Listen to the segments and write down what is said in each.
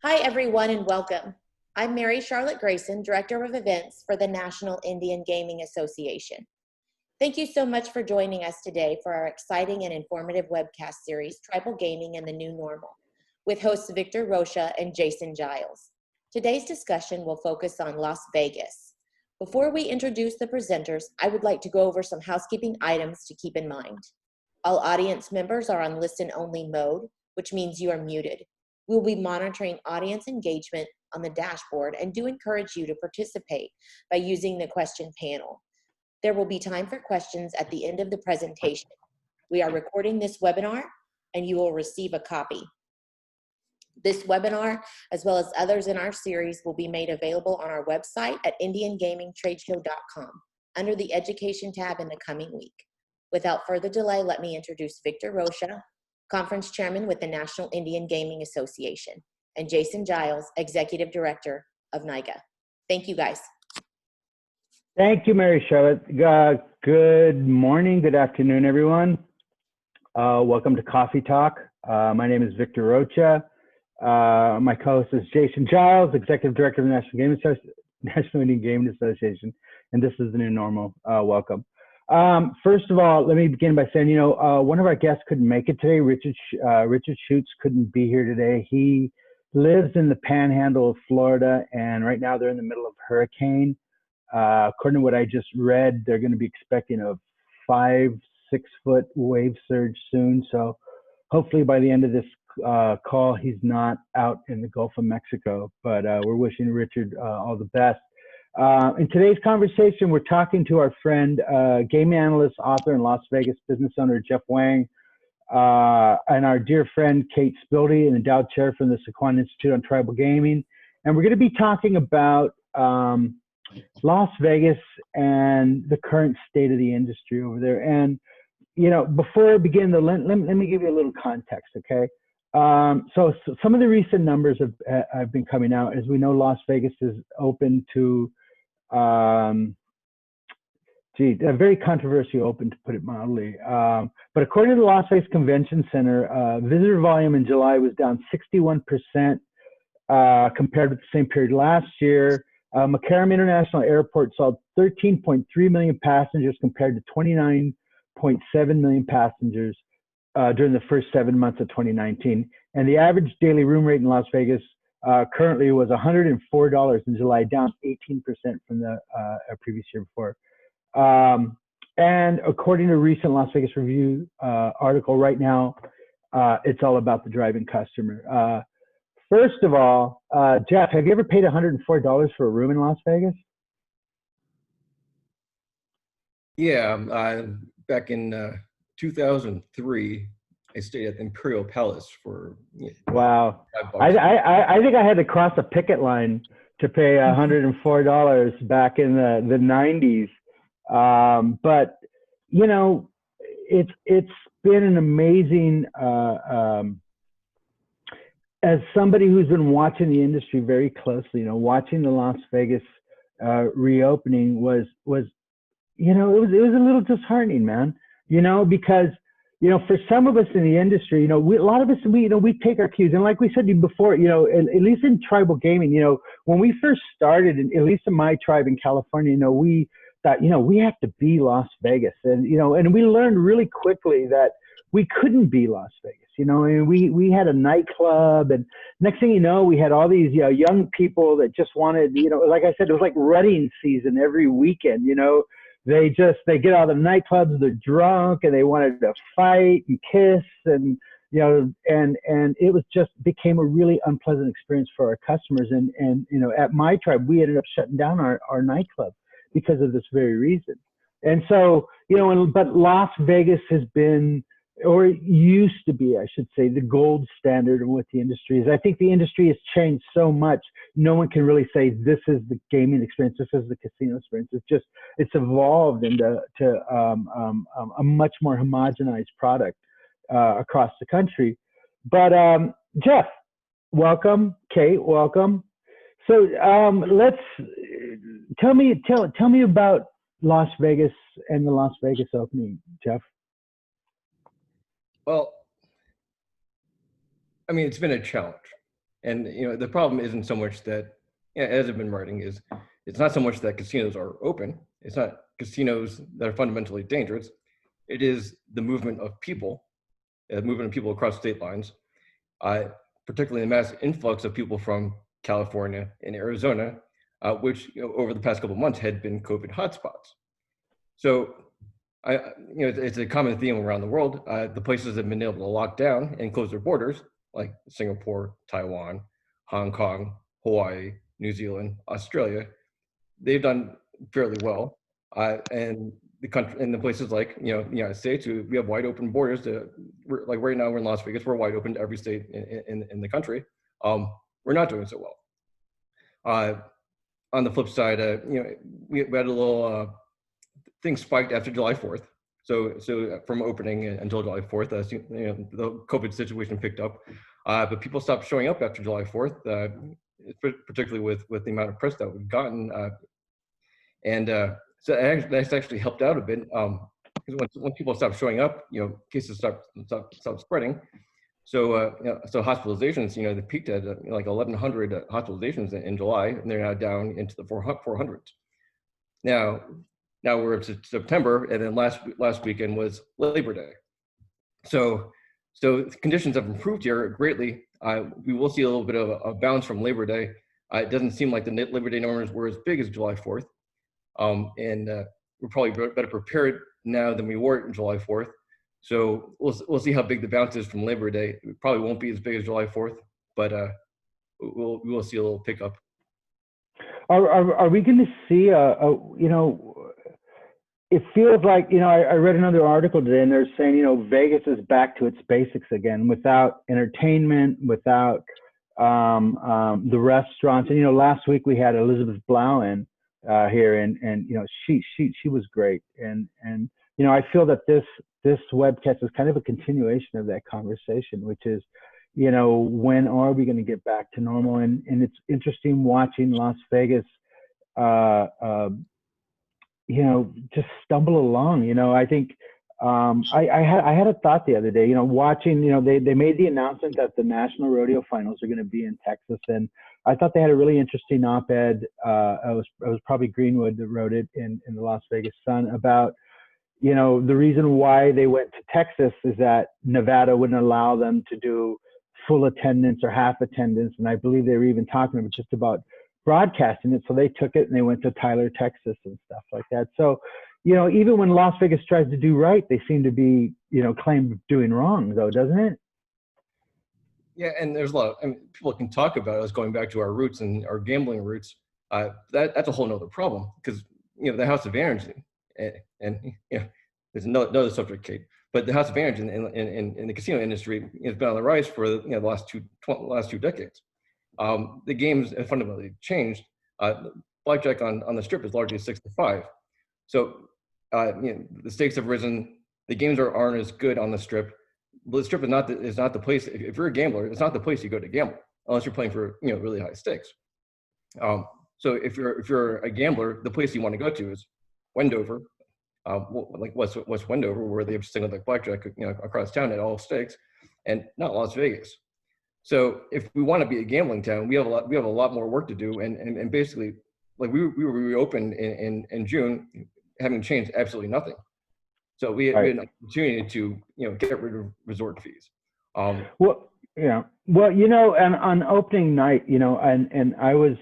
Hi, everyone, and welcome. I'm Mary Charlotte Grayson, Director of Events for the National Indian Gaming Association. Thank you so much for joining us today for our exciting and informative webcast series, Tribal Gaming and the New Normal, with hosts Victor Rocha and Jason Giles. Today's discussion will focus on Las Vegas. Before we introduce the presenters, I would like to go over some housekeeping items to keep in mind. All audience members are on listen-only mode, which means you are muted. We'll be monitoring audience engagement on the dashboard and do encourage you to participate by using the question panel. There will be time for questions at the end of the presentation. We are recording this webinar and you will receive a copy. This webinar, as well as others in our series, will be made available on our website at indiangamingtradeshow.com under the Education tab in the coming week. Without further delay, let me introduce Victor Rocha, Conference Chairman with the National Indian Gaming Association, and Jason Giles, Executive Director of NIGA. Thank you, guys. Thank you, Mary Charlotte. Good morning, good afternoon, everyone. Welcome to Coffee Talk. My name is Victor Rocha. My co-host is Jason Giles, Executive Director of the National Indian Gaming Association, and this is the new normal. Welcome. First of all, let me begin by saying, one of our guests couldn't make it today. Richard Schuetz couldn't be here today. He lives in the panhandle of Florida, and right now they're in the middle of a hurricane. According to what I just read, they're going to be expecting a 5-6 foot wave surge soon. So hopefully by the end of this call, he's not out in the Gulf of Mexico, but we're wishing Richard all the best. In today's conversation, we're talking to our friend, game analyst, author, and Las Vegas business owner, Hwang, and our dear friend, Kate Spilde, an endowed chair from the Sycuan Institute on Tribal Gaming. And we're going to be talking about Las Vegas and the current state of the industry over there. And, before I begin, let me give you a little context, okay? So some of the recent numbers have been coming out. As we know, Las Vegas is open to a very controversial open, to put it mildly. But according to the Las Vegas Convention Center, visitor volume in July was down 61% compared with the same period last year. McCarran International Airport saw 13.3 million passengers compared to 29.7 million passengers during the first 7 months of 2019. And the average daily room rate in Las Vegas currently was $104 in July, down 18% from the previous year before. And according to a recent Las Vegas Review article, right now, it's all about the driving customer. First of all, Jeff, have you ever paid $104 for a room in Las Vegas? Yeah, back in 2003, I stayed at the Imperial Palace for wow. I think I had to cross a picket line to pay $104 back in the 90s. But it's been an amazing. As somebody who's been watching the industry very closely, watching the Las Vegas reopening was it was a little disheartening, man. Because, for some of us in the industry, a lot of us, we take our cues. And like we said before, at least in tribal gaming, when we first started, at least in my tribe in California, we thought, we have to be Las Vegas. And, and we learned really quickly that we couldn't be Las Vegas. And we had a nightclub, and next thing you know, we had all these young people that just wanted, like I said, it was like rutting season every weekend. They get out of the nightclubs, they're drunk, and they wanted to fight and kiss, and and it was just became a really unpleasant experience for our customers. And at my tribe, we ended up shutting down our nightclub because of this very reason. And so but Las Vegas has been, or it used to be, I should say, the gold standard of what the industry is. I think the industry has changed so much. No one can really say this is the gaming experience, this is the casino experience. It's evolved into a much more homogenized product across the country. But Jeff, welcome. Kate, welcome. So tell me about Las Vegas and the Las Vegas opening, Jeff. Well, I mean, it's been a challenge. And the problem isn't so much that, as I've been writing, is it's not so much that casinos are open. It's not casinos that are fundamentally dangerous. It is the movement of people across state lines, particularly the mass influx of people from California and Arizona, which over the past couple of months had been COVID hotspots. So, it's a common theme around the world. The places that have been able to lock down and close their borders, like Singapore, Taiwan, Hong Kong, Hawaii, New Zealand, Australia, they've done fairly well. And the country, and the places like the United States, we have wide open borders. Like right now, we're in Las Vegas. We're wide open to every state in the country. We're not doing so well. On the flip side, we had a little thing spiked after July 4th. So from opening until July 4th, the COVID situation picked up, but people stopped showing up after July 4th, particularly with the amount of press that we've gotten, so that's actually helped out a bit, because when people stop showing up, cases stop spreading. So so hospitalizations, they peaked at like 1,100 hospitalizations in July, and they're now down into the 400s. Now we're up to September, and then last weekend was Labor Day. So conditions have improved here greatly. We will see a little bit of a bounce from Labor Day. It doesn't seem like the Labor Day numbers were as big as July 4th. And we're probably better prepared now than we were in July 4th. So we'll see how big the bounce is from Labor Day. It probably won't be as big as July 4th, but we will see a little pickup. Are we going to see it feels like, I read another article today, and they're saying, Vegas is back to its basics again, without entertainment, without the restaurants. And, last week we had Elizabeth Blau in here, and she was great. And I feel that this webcast is kind of a continuation of that conversation, which is, when are we going to get back to normal? And it's interesting watching Las Vegas, just stumble along. I think I had a thought the other day, watching, they made the announcement that the National Rodeo Finals are going to be in Texas, and I thought they had a really interesting op-ed. It was probably Greenwood that wrote it in the Las Vegas Sun about, the reason why they went to Texas is that Nevada wouldn't allow them to do full attendance or half attendance, and I believe they were even talking about just about broadcasting it. So they took it and they went to Tyler, Texas and stuff like that. So, even when Las Vegas tries to do right, they seem to be, claimed doing wrong though, doesn't it? Yeah, and there's a lot of, people can talk about us going back to our roots and our gambling roots. That's a whole nother problem, because, the House Advantage, and there's another subject, Kate, but the House Advantage in the casino industry has been on the rise for the last two decades. The games have fundamentally changed. Blackjack on the strip is largely 6 to 5. So the stakes have risen. The games aren't as good on the strip. But the strip is not the place. If you're a gambler, it's not the place you go to gamble unless you're playing for really high stakes. So if you're a gambler, the place you want to go to is Wendover, like West Wendover, where they have single deck blackjack across town at all stakes, and not Las Vegas. So if we want to be a gambling town, we have a lot more work to do, and basically, like we were reopened in June, having changed absolutely nothing. So we had an opportunity to get rid of resort fees. And on opening night, and I was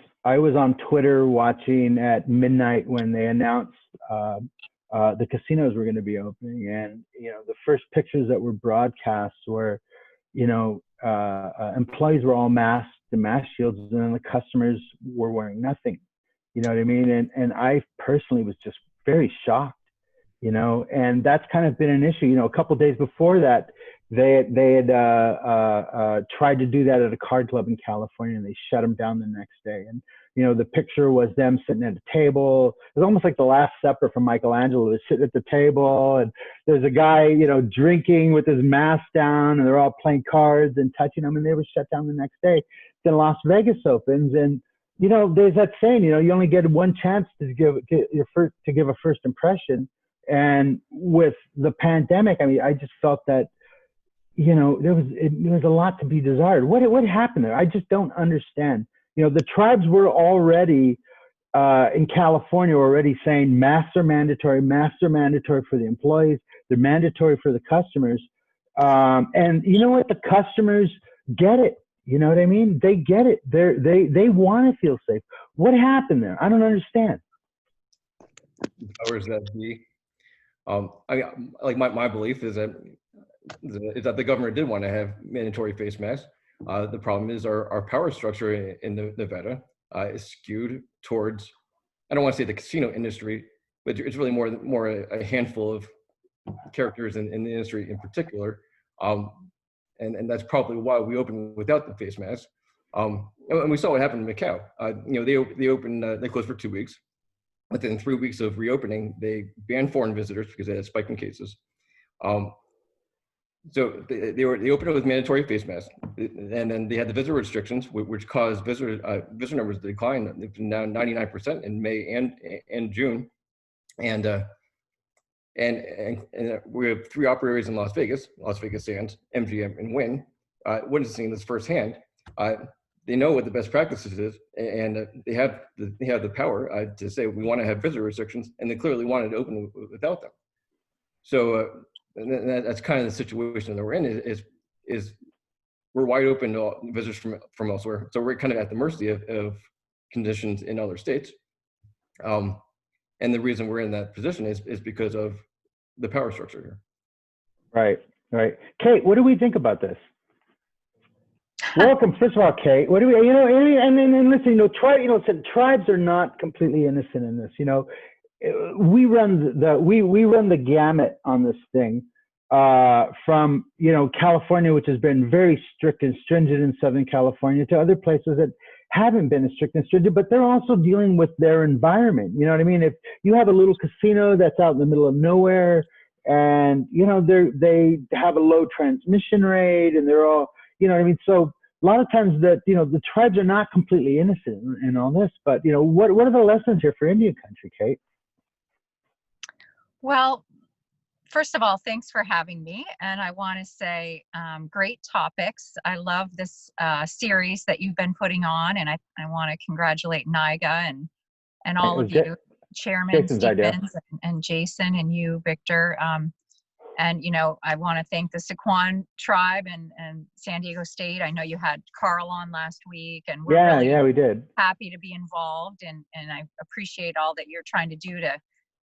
on Twitter watching at midnight when they announced the casinos were going to be opening, and the first pictures that were broadcast were employees were all masked, the mask shields, and then the customers were wearing nothing. You know what I mean? And I personally was just very shocked, and that's kind of been an issue. A couple of days before that, they had tried to do that at a card club in California, and they shut them down the next day. And the picture was them sitting at a table. It was almost like the Last Supper from Michelangelo. They're sitting at the table, and there's a guy, drinking with his mask down, and they're all playing cards and touching them, and they were shut down the next day. Then Las Vegas opens, and there's that saying, you only get one chance to give a first impression. And with the pandemic, I just felt that, there was a lot to be desired. What happened there? I just don't understand. The tribes were already in California already saying masks are mandatory for the employees, they're mandatory for the customers. And you know what? The customers get it. You know what I mean? They get it. They want to feel safe. What happened there? I don't understand. Powers that be. Like my belief is that the government did want to have mandatory face masks. The problem is our power structure in Nevada is skewed towards, I don't want to say the casino industry, but it's really more a handful of characters in the industry in particular. And that's probably why we opened without the face mask. And we saw what happened in Macau. They opened, they closed for 2 weeks. Within 3 weeks of reopening, they banned foreign visitors because they had a spike in cases. So they opened it with mandatory face masks, and then they had the visitor restrictions, which caused visitor numbers to decline. They've been down 99% in May and June, and we have 3 operators in Las Vegas Sands, MGM, and Wynn, witnessing this firsthand. They know what the best practices is, and they have the power to say we want to have visitor restrictions, and they clearly wanted to open without them. So that's kind of the situation that we're in. Is we're wide open to visitors from elsewhere, so we're kind of at the mercy of conditions in other states. And the reason we're in that position is because of the power structure here. Right. Kate, what do we think about this? Welcome, first of all, Kate. What do we, and listen, tribes are not completely innocent in this. We run the gamut on this thing, from California, which has been very strict and stringent in Southern California, to other places that haven't been as strict and stringent, but they're also dealing with their environment. You know what I mean? If you have a little casino that's out in the middle of nowhere, and they have a low transmission rate, and they're all, you know what I mean? So a lot of times that the tribes are not completely innocent in all this. But what are the lessons here for Indian country, Kate? Well, first of all, thanks for having me. And I want to say great topics. I love this series that you've been putting on. And I want to congratulate NIGA and all of you, Chairman Stevens and Jason and you, Victor. And I want to thank the Sycuan tribe and San Diego State. I know you had Carl on last week, and we're we did. Happy to be involved. And I appreciate all that you're trying to do to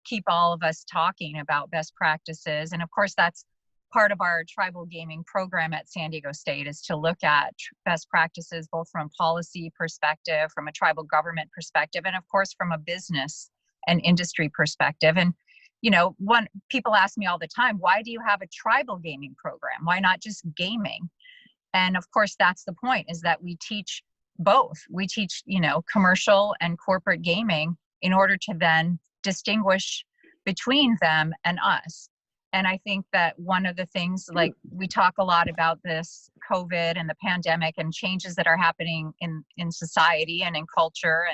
keep all of us talking about best practices. And of course, that's part of our tribal gaming program at San Diego State, is to look at best practices, both from a policy perspective, from a tribal government perspective, and of course, from a business and industry perspective. And people ask me all the time, why do you have a tribal gaming program? Why not just gaming? And of course, that's the point, is that we teach both. We teach, commercial and corporate gaming in order to then distinguish between them and us. And I think that one of the things, like we talk a lot about this COVID and the pandemic and changes that are happening in society and in culture.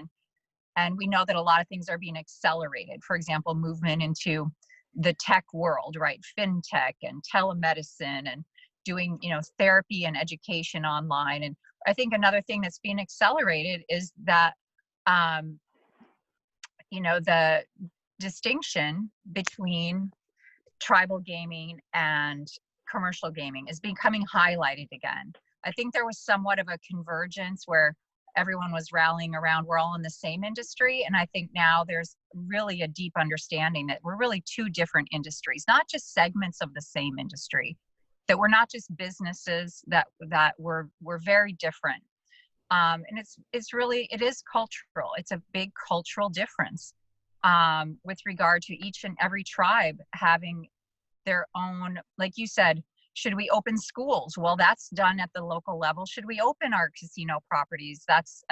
And we know that a lot of things are being accelerated. For example, movement into the tech world, right? FinTech and telemedicine and doing, therapy and education online. And I think another thing that's being accelerated is that, the distinction between tribal gaming and commercial gaming is becoming highlighted again. I think there was somewhat of a convergence where everyone was rallying around, we're all in the same industry. And I think now there's really a deep understanding that we're really 2 different industries, not just segments of the same industry, that we're not just businesses, that we're very different. And it is cultural. It's a big cultural difference with regard to each and every tribe having their own, like you said, should we open schools? Well, that's done at the local level. Should we open our casino properties? That's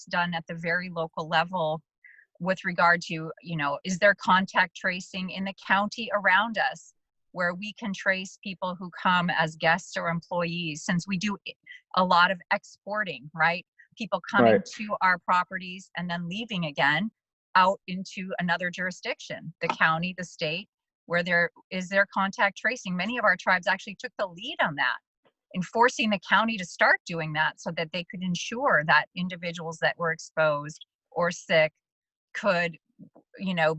done at the very local level with regard to, is there contact tracing in the county around us where we can trace people who come as guests or employees, since we do a lot of exporting, right? People coming to our properties and then leaving again out into another jurisdiction, the county, the state, where there is their contact tracing. Many of our tribes actually took the lead on that enforcing the county to start doing that so that they could ensure that individuals that were exposed or sick could,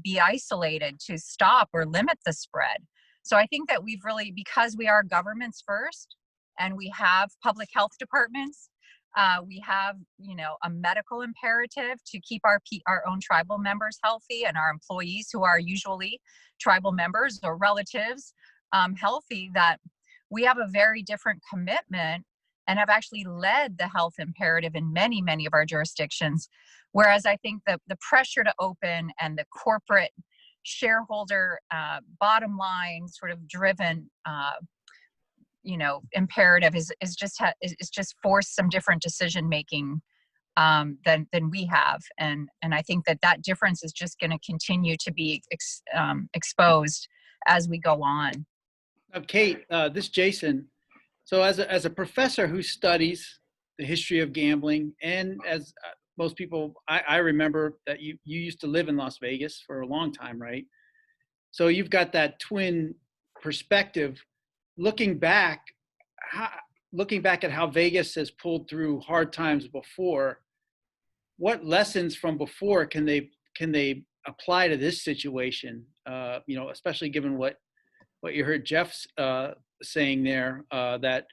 be isolated to stop or limit the spread. So I think that we've really, because we are governments first and we have public health departments, we have, a medical imperative to keep our own tribal members healthy and our employees who are usually tribal members or relatives healthy, that we have a very different commitment and have actually led the health imperative in many, many of our jurisdictions. Whereas I think the pressure to open and the corporate shareholder bottom line sort of driven imperative is just forced some different decision making than we have, and I think that difference is just going to continue to be exposed as we go on. Kate, this is Jason. So as a professor who studies the history of gambling, and as most people, I remember that you used to live in Las Vegas for a long time, right? So you've got that twin perspective. Looking back at how Vegas has pulled through hard times before, what lessons from before can they apply to this situation? Especially given what you heard Jeff saying there, that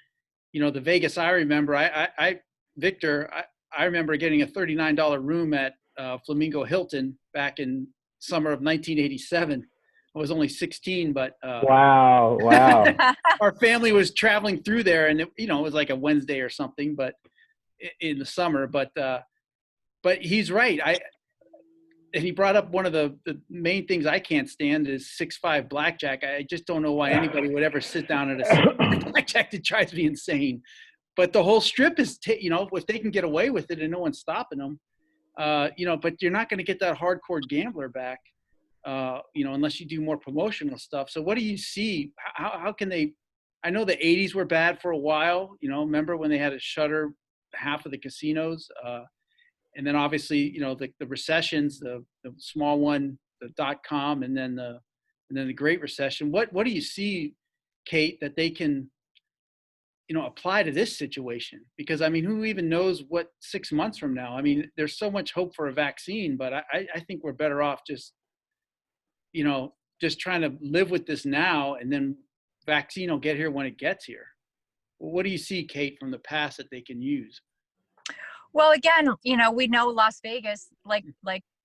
the Vegas I remember, Victor, I remember getting a $39 room at Flamingo Hilton back in summer of 1987. I was only 16, but wow. Our family was traveling through there, and it was like a Wednesday or something, but in the summer. But he's right. And he brought up one of the main things I can't stand is 6-5 blackjack. I just don't know why anybody would ever sit down at a 6-5 blackjack. It drives me insane. But the whole strip is, if they can get away with it and no one's stopping them, but you're not going to get that hardcore gambler back. Unless you do more promotional stuff. So what do you see? How can they? I know the 80s were bad for a while. Remember when they had to shutter half of the casinos, and then obviously the recessions, the small one, the .com, and then the Great Recession. What do you see, Kate, that they can apply to this situation? Because who even knows what 6 months from now? There's so much hope for a vaccine, but I think we're better off just trying to live with this now, and then vaccine will get here when it gets here. What do you see, Kate, from the past that they can use? Well, again, we know Las Vegas, like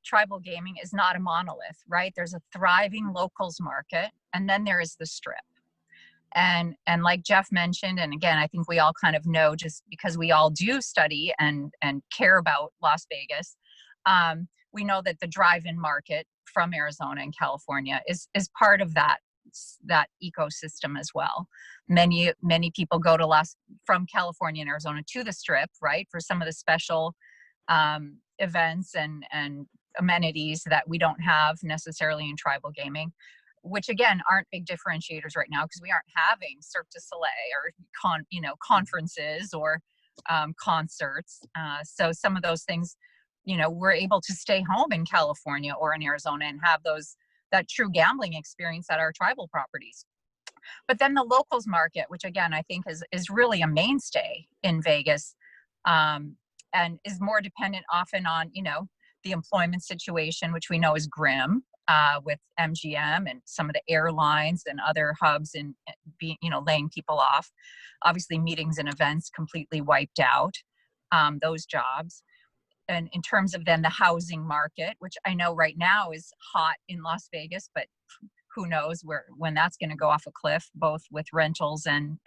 tribal gaming, is not a monolith, right? There's a thriving locals market, and then there is the strip. And like Jeff mentioned, and again, I think we all kind of know, just because we all do study and care about Las Vegas, we know that the drive-in market from Arizona and California is part of that ecosystem as well. Many people go from California and Arizona to the strip, right, for some of the special events and amenities that we don't have necessarily in tribal gaming, which again aren't big differentiators right now because we aren't having Cirque du Soleil or conferences or concerts. So some of those things, we're able to stay home in California or in Arizona and have that true gambling experience at our tribal properties. But then the locals market, which again, I think is really a mainstay in Vegas, and is more dependent often on, the employment situation, which we know is grim, with MGM and some of the airlines and other hubs and being, laying people off. Obviously meetings and events completely wiped out, those jobs. And in terms of then the housing market, which I know right now is hot in Las Vegas, but who knows when that's going to go off a cliff, both with rentals and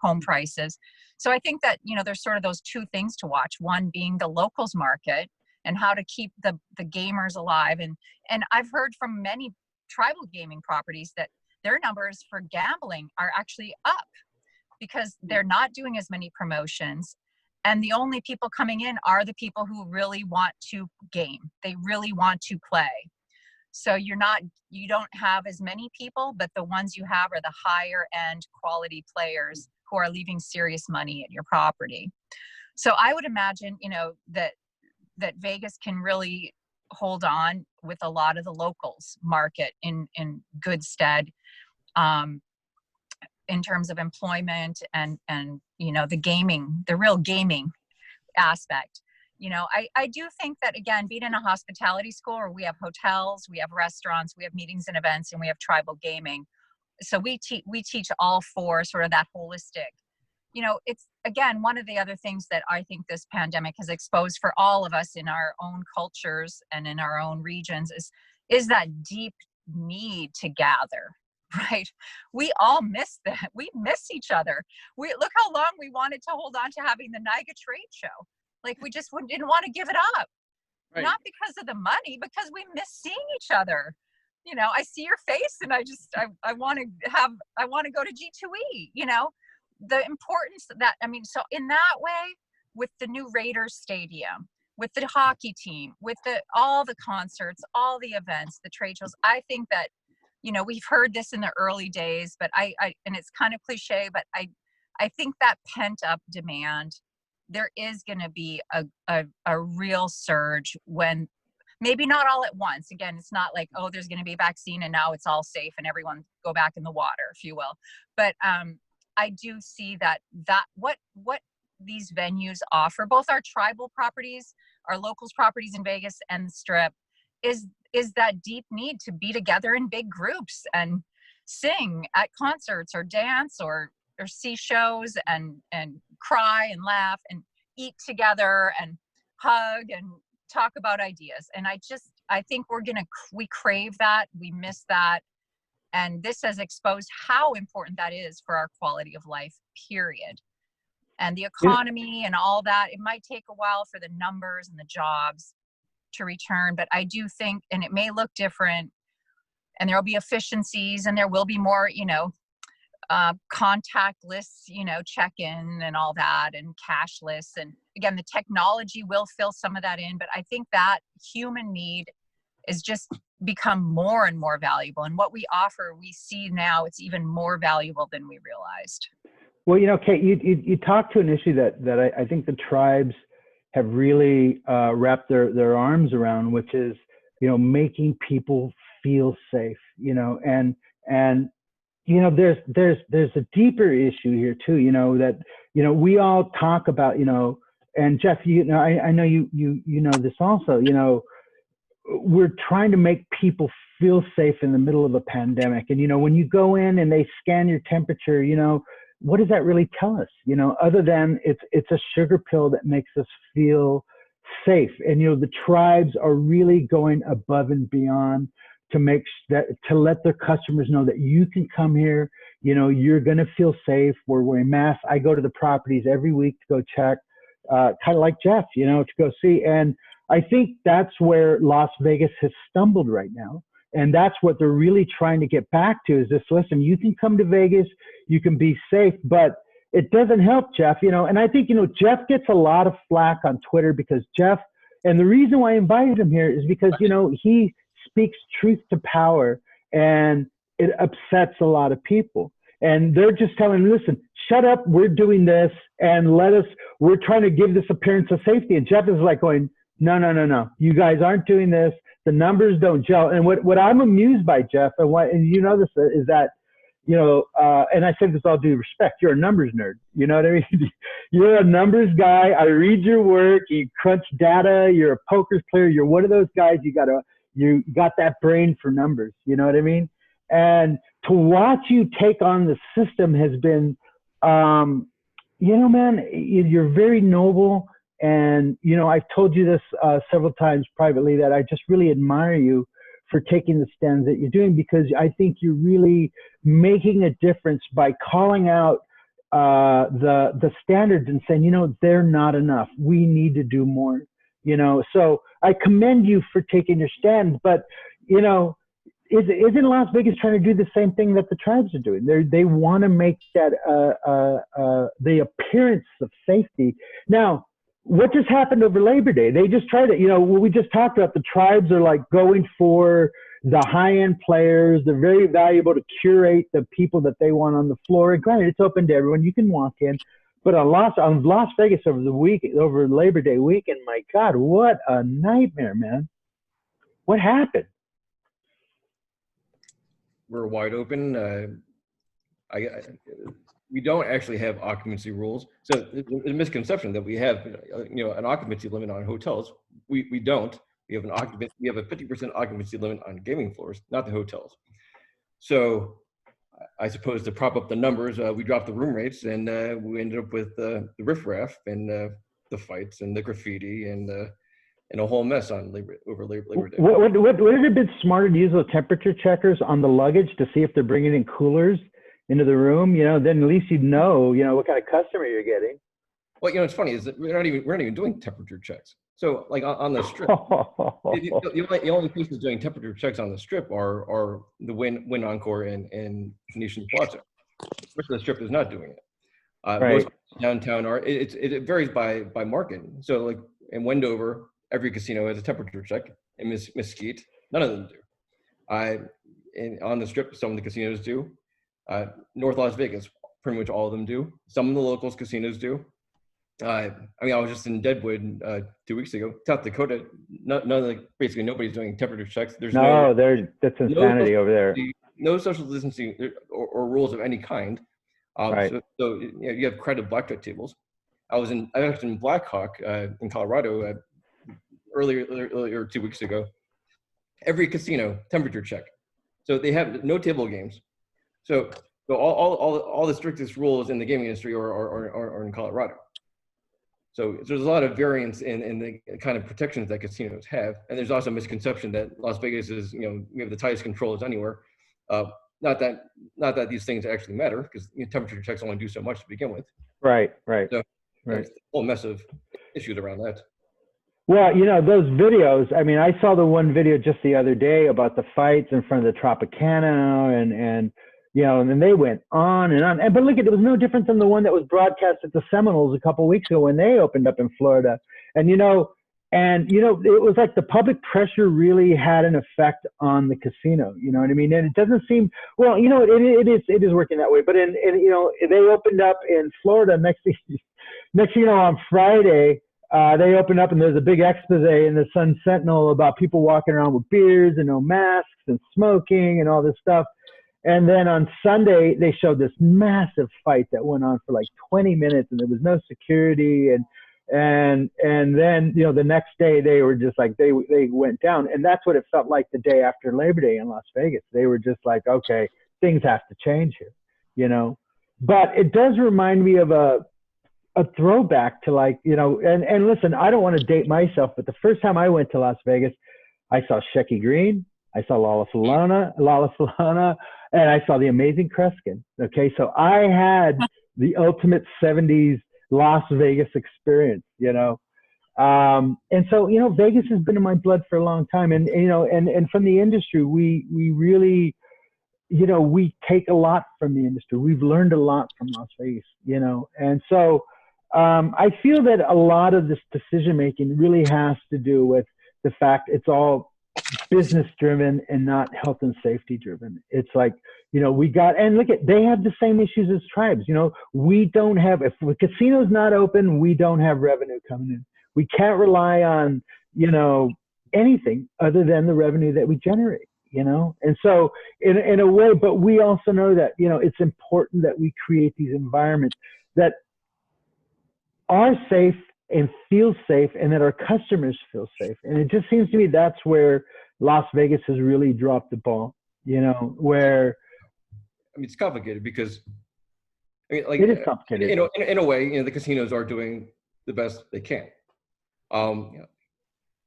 home prices. So I think that, there's sort of those two things to watch. One being the locals market and how to keep the gamers alive. And I've heard from many tribal gaming properties that their numbers for gambling are actually up because they're not doing as many promotions. And the only people coming in are the people who really want to game. They really want to play. So you don't have as many people, but the ones you have are the higher end quality players who are leaving serious money at your property. So I would imagine, that Vegas can really hold on with a lot of the locals market in good stead, in terms of employment and you know, the real gaming aspect. You know, I do think that, again, being in a hospitality school where we have hotels, we have restaurants, we have meetings and events, and we have tribal gaming. So we teach all four, sort of that holistic. You know, it's, again, one of the other things that I think this pandemic has exposed for all of us in our own cultures and in our own regions is that deep need to gather, right? We all miss that. We miss each other. Look how long we wanted to hold on to having the NIGA trade show. Like, we just didn't want to give it up. Right. Not because of the money, because we miss seeing each other. You know, I see your face and I want to go to G2E, you know, the importance of that. I mean, so in that way, with the new Raiders stadium, with the hockey team, with all the concerts, all the events, the trade shows, I think that, you know, we've heard this in the early days, but and it's kind of cliche, but I think that pent up demand, there is going to be a real surge when, maybe not all at once. Again, it's not like, oh, there's going to be a vaccine and now it's all safe and everyone go back in the water, if you will. But I do see that what these venues offer, both our tribal properties, our locals properties in Vegas and the Strip, is that deep need to be together in big groups and sing at concerts or dance or see shows and cry and laugh and eat together and hug and talk about ideas. And I think we crave that, we miss that. And this has exposed how important that is for our quality of life, period. And the economy and all that, it might take a while for the numbers and the jobs to return, but I do think, and it may look different, and there will be efficiencies and there will be more, you know, contactless, you know, check-in and all that, and cashless. And again, the technology will fill some of that in, but I think that human need is just become more and more valuable. And what we offer, we see now it's even more valuable than we realized. Well, you know, Kate, you talked to an issue that I think the tribes have really wrapped their arms around, which is, you know, making people feel safe, you know, and you know, there's a deeper issue here too, you know, that, you know, we all talk about, you know, and Jeff, you know, I know you know this also, you know, we're trying to make people feel safe in the middle of a pandemic. And, you know, when you go in and they scan your temperature, you know, what does that really tell us? You know, other than it's a sugar pill that makes us feel safe. And, you know, the tribes are really going above and beyond to let their customers know that you can come here, you know, you're going to feel safe. We're wearing masks. I go to the properties every week to go check, kind of like Jeff, you know, to go see. And I think that's where Las Vegas has stumbled right now. And that's what they're really trying to get back to is this, listen, you can come to Vegas, you can be safe, but it doesn't help, Jeff, you know. And I think, you know, Jeff gets a lot of flack on Twitter because Jeff, and the reason why I invited him here is because, you know, he speaks truth to power and it upsets a lot of people. And they're just telling him, listen, shut up, we're doing this and we're trying to give this appearance of safety. And Jeff is like going, no, you guys aren't doing this. The numbers don't gel. And what I'm amused by, Jeff, and you know this, is that, you know, and I say this all due respect, you're a numbers nerd. You know what I mean? You're a numbers guy. I read your work. You crunch data. You're a poker player. You're one of those guys. You got that brain for numbers. You know what I mean? And to watch you take on the system has been, you know, man, you're very noble. And, you know, I've told you this several times privately that I just really admire you for taking the stands that you're doing, because I think you're really making a difference by calling out the standards and saying, you know, they're not enough. We need to do more, you know. So I commend you for taking your stand. But, you know, isn't Las Vegas trying to do the same thing that the tribes are doing? They want to make that the appearance of safety. Now, what just happened over Labor Day? They just tried it. You know, we just talked about the tribes are like going for the high-end players. They're very valuable to curate the people that they want on the floor. And granted, it's open to everyone. You can walk in. But on Las Vegas over Labor Day weekend, my God, what a nightmare, man. What happened? We're wide open. we don't actually have occupancy rules. So there's a misconception that we have, an occupancy limit on hotels. We don't. We have a 50% occupancy limit on gaming floors, not the hotels. So I suppose to prop up the numbers, we dropped the room rates, and we ended up with the riffraff and the fights and the graffiti and a whole mess on over Labor Day. Would it have been smarter to use those temperature checkers on the luggage to see if they're bringing in coolers into the room? Then at least you'd know, what kind of customer you're getting. Well, it's funny is that we're not even doing temperature checks. So like on the strip, the only places doing temperature checks on the strip are the Wynn Encore and Venetian Plaza. The rest of the strip is not doing it. Right. Most downtown are. It varies by market. So like in Wendover, every casino has a temperature check. In Mesquite, none of them do. And on the strip, some of the casinos do. North Las Vegas, pretty much all of them do. Some of the locals casinos do. I was just in Deadwood 2 weeks ago. South Dakota, basically nobody's doing temperature checks. There's that's insanity over there. No social distancing or rules of any kind. Right. So you have crowded blackjack tables. I was actually in Blackhawk in Colorado earlier 2 weeks ago. Every casino temperature check. So they have no table games. So all the strictest rules in the gaming industry are in Colorado. So there's a lot of variance in the kind of protections that casinos have, and there's also a misconception that Las Vegas is, we have the tightest controls anywhere. Not that these things actually matter, because temperature checks only do so much to begin with. Right. So Right. there's a whole mess of issues around that. Well, those videos, I saw the one video just the other day about the fights in front of the Tropicana and then they went on and on. But look, it was no different than the one that was broadcast at the Seminoles a couple of weeks ago when they opened up in Florida. And, it was like the public pressure really had an effect on the casino. You know what I mean? And it doesn't seem, well, it is working that way. But they opened up in Florida next thing on Friday. They opened up and there's a big expose in the Sun Sentinel about people walking around with beards and no masks and smoking and all this stuff. And then on Sunday, they showed this massive fight that went on for like 20 minutes and there was no security. And then, the next day they were just like, they went down. And that's what it felt like the day after Labor Day in Las Vegas. They were just like, okay, things have to change here, But it does remind me of a throwback to and listen, I don't want to date myself, but the first time I went to Las Vegas, I saw Shecky Green, I saw Lala Falana, and I saw the amazing Kreskin. Okay, so I had the ultimate 70s Las Vegas experience, and so Vegas has been in my blood for a long time, and from the industry, we really, we take a lot from the industry. We've learned a lot from Las Vegas, and so I feel that a lot of this decision making really has to do with the fact it's all business driven and not health and safety driven. It's like, and look they have the same issues as tribes. We don't have, if the casino's not open, we don't have revenue coming in. We can't rely on, anything other than the revenue that we generate, And so in a way, but we also know that, it's important that we create these environments that are safe and feel safe and that our customers feel safe. And it just seems to me that's where Las Vegas has really dropped the ball, where it's complicated because it is complicated. In a way, the casinos are doing the best they can.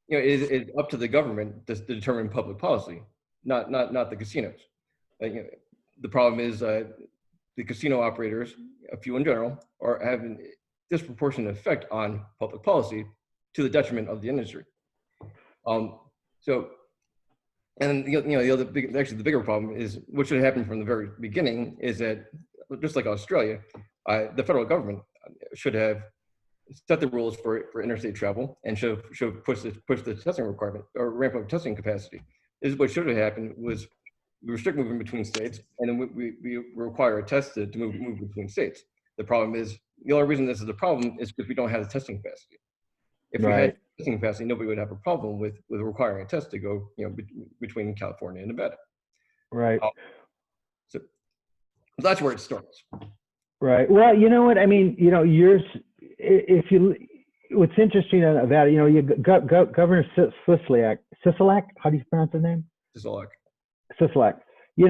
It's up to the government to determine public policy, not the casinos. The problem is the casino operators, a few in general, are having disproportionate effect on public policy to the detriment of the industry. The bigger problem is what should happen from the very beginning is that, just like Australia, the federal government should have set the rules for interstate travel and should push the testing requirement or ramp up testing capacity. This is what should have happened was we restrict movement between states, and then we require a test to move between states. The problem is, the only reason this is a problem is because we don't have the testing capacity. If we had testing capacity, nobody would have a problem with requiring a test to go, between California and Nevada. Right. So that's where it starts. Right. Well, you know what? I mean, yours, if you, what's interesting about it, Governor Sisolak, how do you pronounce his name? Sisolak. He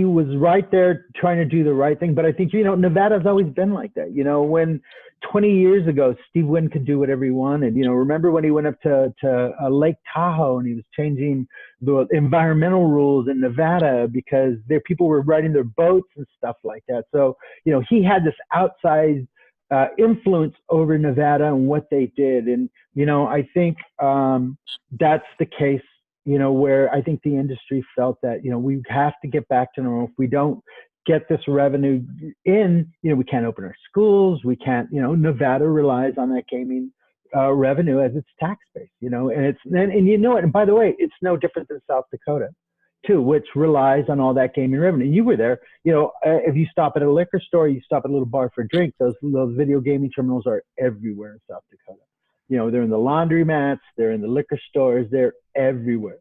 was right there trying to do the right thing. But I think, Nevada's always been like that. When 20 years ago, Steve Wynn could do whatever he wanted. Remember when he went up to Lake Tahoe and he was changing the environmental rules in Nevada because people were riding their boats and stuff like that. So, he had this outsized influence over Nevada and what they did. And, I think that's the case, where I think the industry felt that, we have to get back to normal. If we don't get this revenue in, we can't open our schools. We can't, Nevada relies on that gaming revenue as its tax base, and by the way, it's no different than South Dakota too, which relies on all that gaming revenue. You were there, if you stop at a liquor store, you stop at a little bar for a drink, those video gaming terminals are everywhere in South Dakota. They're in the laundromats, they're in the liquor stores, they're everywhere,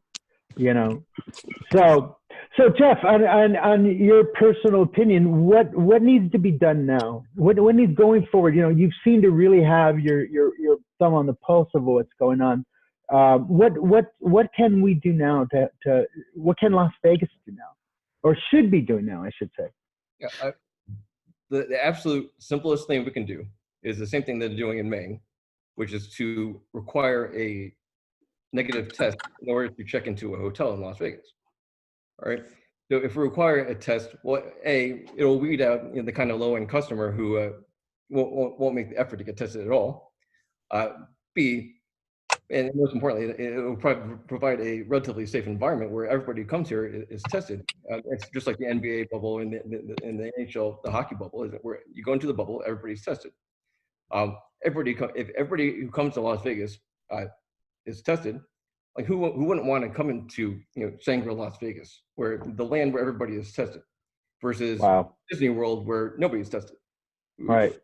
So Jeff, on your personal opinion, what needs to be done now? What needs going forward? You seem to really have your thumb on the pulse of what's going on. What can we do now what can Las Vegas do now, or should be doing now, I should say? Yeah, the absolute simplest thing we can do is the same thing they're doing in Maine, which is to require a negative test in order to check into a hotel in Las Vegas. All right. So if we require a test, well, it'll weed out the kind of low-end customer who won't make the effort to get tested at all. B, and most importantly, it will provide a relatively safe environment where everybody who comes here is tested. It's just like the NBA bubble and the NHL, the hockey bubble, is where you go into the bubble, everybody's tested. If everybody who comes to Las Vegas is tested, like who wouldn't want to come into Shangri Las Vegas, where the land where everybody is tested, versus Disney World where nobody's tested. Right.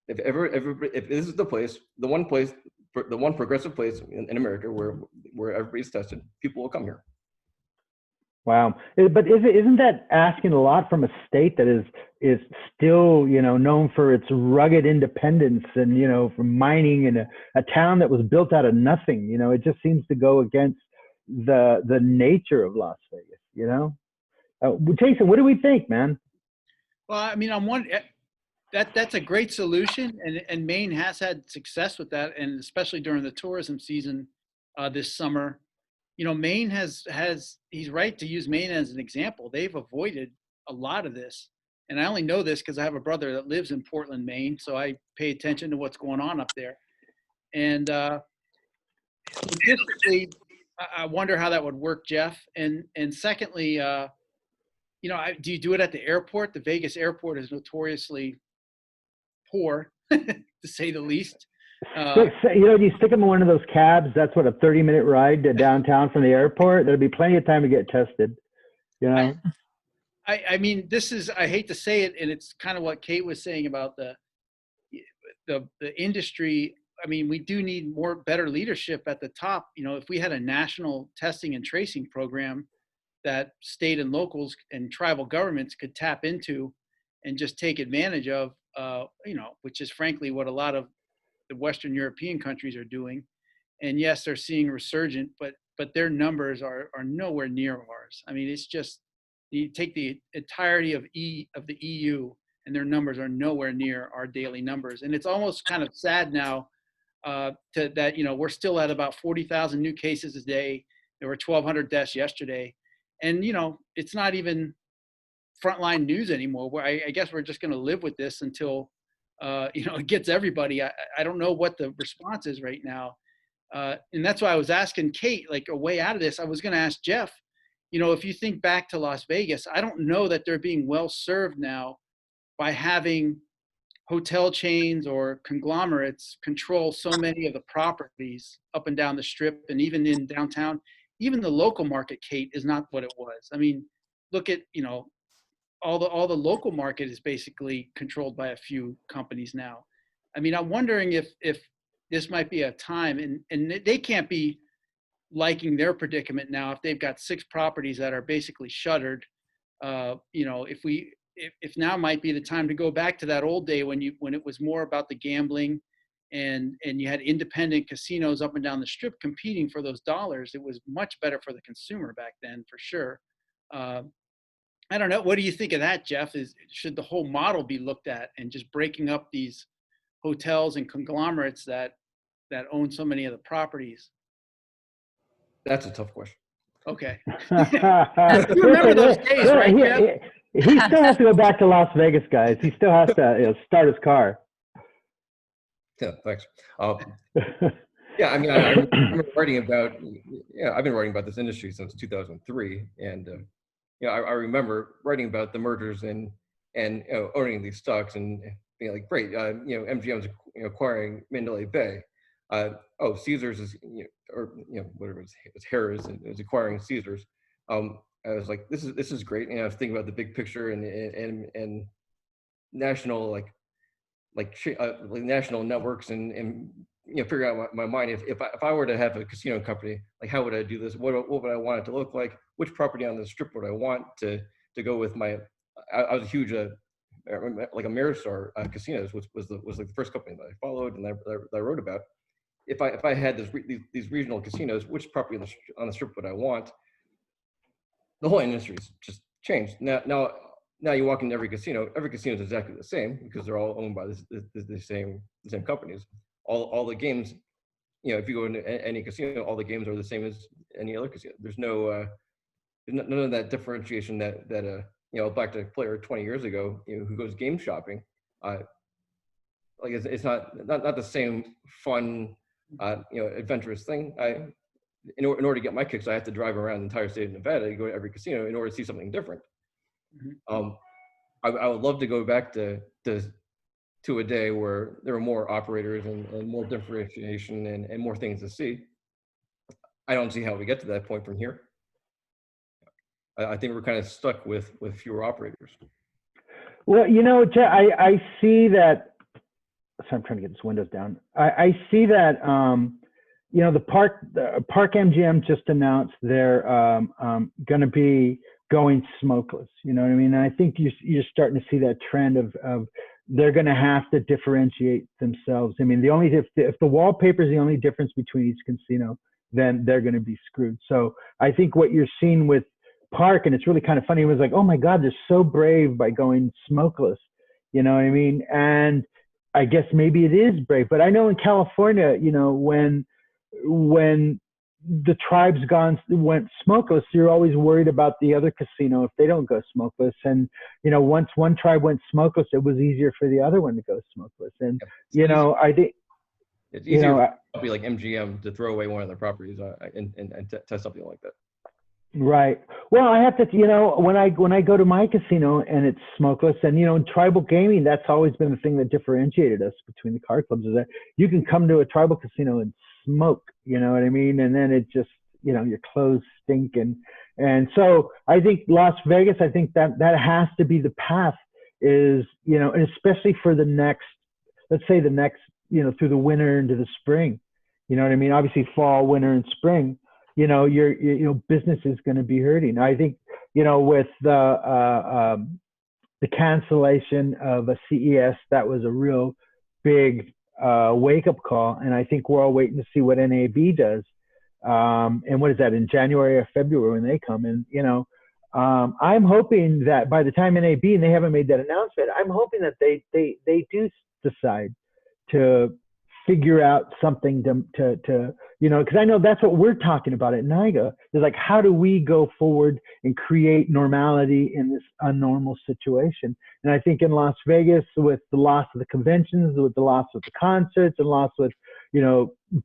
If this is the one progressive place in America where everybody's tested, people will come here. Wow. But isn't that asking a lot from a state that is still, known for its rugged independence and, from mining, in a town that was built out of nothing? It just seems to go against the nature of Las Vegas, Jason, what do we think, man? Well, I mean, that's a great solution, and Maine has had success with that, and especially during the tourism season this summer. Maine he's right to use Maine as an example. They've avoided a lot of this. And I only know this because I have a brother that lives in Portland, Maine. So I pay attention to what's going on up there. And logistically, I wonder how that would work, Jeff. And secondly, do you do it at the airport? The Vegas airport is notoriously poor, to say the least. You stick them in one of those cabs. That's what, a 30-minute ride to downtown from the airport. There'll be plenty of time to get tested. I mean, I hate to say it, and it's kind of what Kate was saying about the industry. I mean, we do need better leadership at the top. If we had a national testing and tracing program that state and locals and tribal governments could tap into and just take advantage of, which is frankly what a lot of the Western European countries are doing. And yes, they're seeing resurgent, but their numbers are nowhere near ours. I mean, it's just, you take the entirety of the EU and their numbers are nowhere near our daily numbers. And it's almost kind of sad now that we're still at about 40,000 new cases a day. There were 1,200 deaths yesterday. And, it's not even frontline news anymore. Where I guess we're just going to live with this until it gets everybody. I don't know what the response is right now. And that's why I was asking Kate, like, a way out of this. I was going to ask Jeff, if you think back to Las Vegas, I don't know that they're being well served now by having hotel chains or conglomerates control so many of the properties up and down the strip and even in downtown. Even the local market, Kate, is not what it was. I mean, look at, all the local market is basically controlled by a few companies now. I mean, I'm wondering if this might be a time, and they can't be liking their predicament now if they've got 6 properties that are basically shuttered. If if now might be the time to go back to that old day when it was more about the gambling, and you had independent casinos up and down the strip competing for those dollars. It was much better for the consumer back then, for sure. I don't know. What do you think of that, Jeff? Should the whole model be looked at, and just breaking up these hotels and conglomerates that own so many of the properties? That's a tough question. Okay. You remember those days, right, Jeff? He still has to go back to Las Vegas, guys. He still has to start his car. Yeah, thanks. Yeah, I mean, I'm writing about. Yeah, I've been writing about this industry since 2003, and I remember writing about the mergers and owning these stocks and being like, great, MGM's acquiring Mandalay Bay. Caesars is whatever it's Harris and it was acquiring Caesars. I was like, this is great, and I was thinking about the big picture and national national networks and figure out my mind if I were to have a casino company, like how would I do this? What would I want it to look like? Which property on the strip would I want to go with my? I was a huge like Ameristar casinos was like the first company that I followed and that I wrote about. If I had these regional casinos, which property on the strip would I want? The whole industry's just changed. Now you walk into every casino is exactly the same because they're all owned by the same companies. All the games, if you go into any casino, all the games are the same as any other casino. There's none of that differentiation that a blackjack player 20 years ago, who goes game shopping, it's not the same fun, adventurous thing. In order to get my kicks, I have to drive around the entire state of Nevada to go to every casino in order to see something different. Mm-hmm. I would love to go back to a day where there were more operators and more differentiation and more things to see. I don't see how we get to that point from here. I think we're kind of stuck with fewer operators. Well, I see that. So I'm trying to get this windows down. I see that. The Park MGM just announced they're going to be going smokeless. You know what I mean? And I think you're starting to see that trend of they're going to have to differentiate themselves. I mean, if the wallpaper is the only difference between each casino, then they're going to be screwed. So I think what you're seeing with Park, and it's really kind of funny, it was like, oh my God, they're so brave by going smokeless. You know what I mean? And I guess maybe it is brave, but I know in California, when the tribes went smokeless, you're always worried about the other casino if they don't go smokeless. And once one tribe went smokeless, it was easier for the other one to go smokeless. And I think it's easier for a company like MGM to throw away one of their properties and test something like that. Right. Well, I have to, when I go to my casino and it's smokeless, and in tribal gaming, that's always been the thing that differentiated us between the card clubs, is that you can come to a tribal casino and smoke, you know what I mean? And then it just, your clothes stink. And so I think Las Vegas, I think that has to be the path, is, and especially for the next, let's say the next, through the winter into the spring, you know what I mean? Obviously fall, winter, and spring, your business is going to be hurting. I think, with the cancellation of a CES, that was a real big wake-up call, and I think we're all waiting to see what NAB does. And what is that, in January or February when they come? And I'm hoping that by the time NAB, and they haven't made that announcement, I'm hoping that they do decide to figure out something to because I know that's what we're talking about at NIGA. Is like, how do we go forward and create normality in this unnormal situation? And I think in Las Vegas, with the loss of the conventions, with the loss of the concerts, and loss with,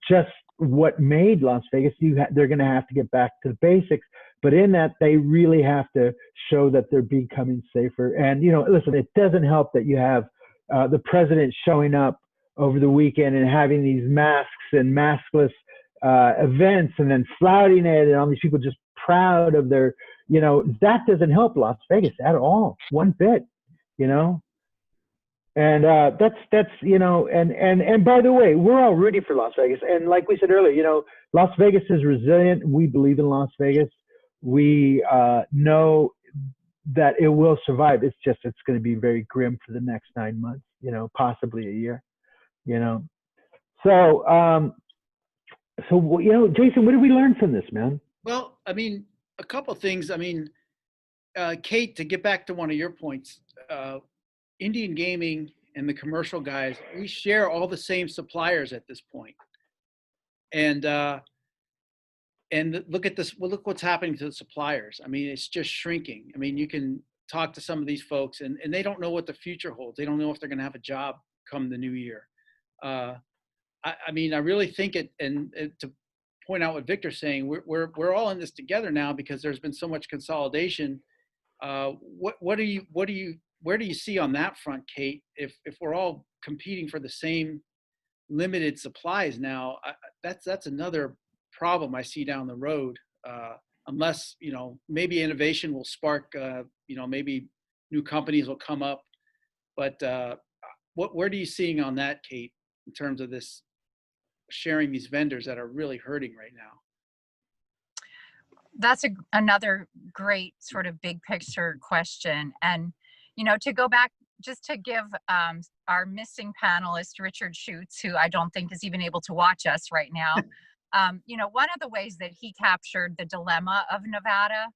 just what made Las Vegas, they're going to have to get back to the basics. But in that, they really have to show that they're becoming safer. And, listen, it doesn't help that you have the president showing up over the weekend and having these masks and maskless events, and then flouting it, and all these people just proud of their, that doesn't help Las Vegas at all, one bit, and that's and by the way, we're all rooting for Las Vegas. And like we said earlier, Las Vegas is resilient. We believe in Las Vegas. We know that it will survive. It's just, it's going to be very grim for the next 9 months, possibly a year, So, Jason, what did we learn from this, man? Well, I mean, a couple things. I mean, Kate, to get back to one of your points, Indian gaming and the commercial guys, we share all the same suppliers at this point. And look at this. Well, look what's happening to the suppliers. I mean, it's just shrinking. I mean, you can talk to some of these folks, and they don't know what the future holds. They don't know if they're going to have a job come the new year. I mean, I really think it, and to point out what Victor's saying, we're all in this together now because there's been so much consolidation. Where do you see on that front, Kate? If we're all competing for the same limited supplies now, that's another problem I see down the road. Unless maybe innovation will spark, maybe new companies will come up. But where do you seeing on that, Kate, in terms of this sharing these vendors that are really hurting right now? That's another great sort of big picture question. And, to go back, just to give our missing panelist, Richard Schuetz, who I don't think is even able to watch us right now, one of the ways that he captured the dilemma of Nevada,